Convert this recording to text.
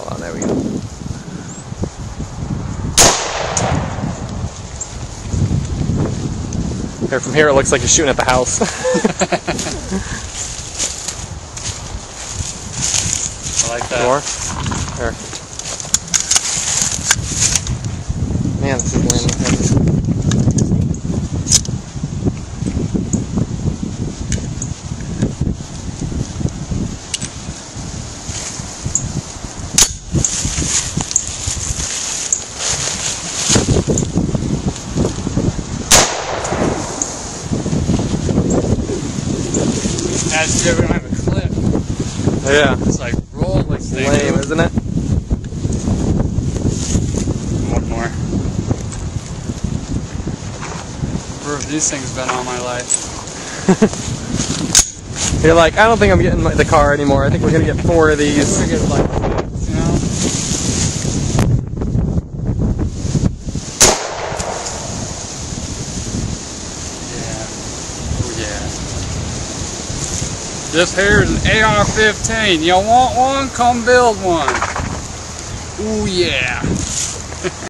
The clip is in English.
Hold on, there we go. Here, from here it looks like you're shooting at the house. I like that. More? There. Man, this is landing heavy. As you ever have a clip. Yeah. It's like rolling. Lame, isn't it? One more. Where have these things been all my life? You're like, I don't think I'm getting the car anymore. I think we're gonna get 4 of these. We're gonna get like 6, you know? Yeah. Oh yeah. This here is an AR-15. You want one? Come build one. Ooh yeah.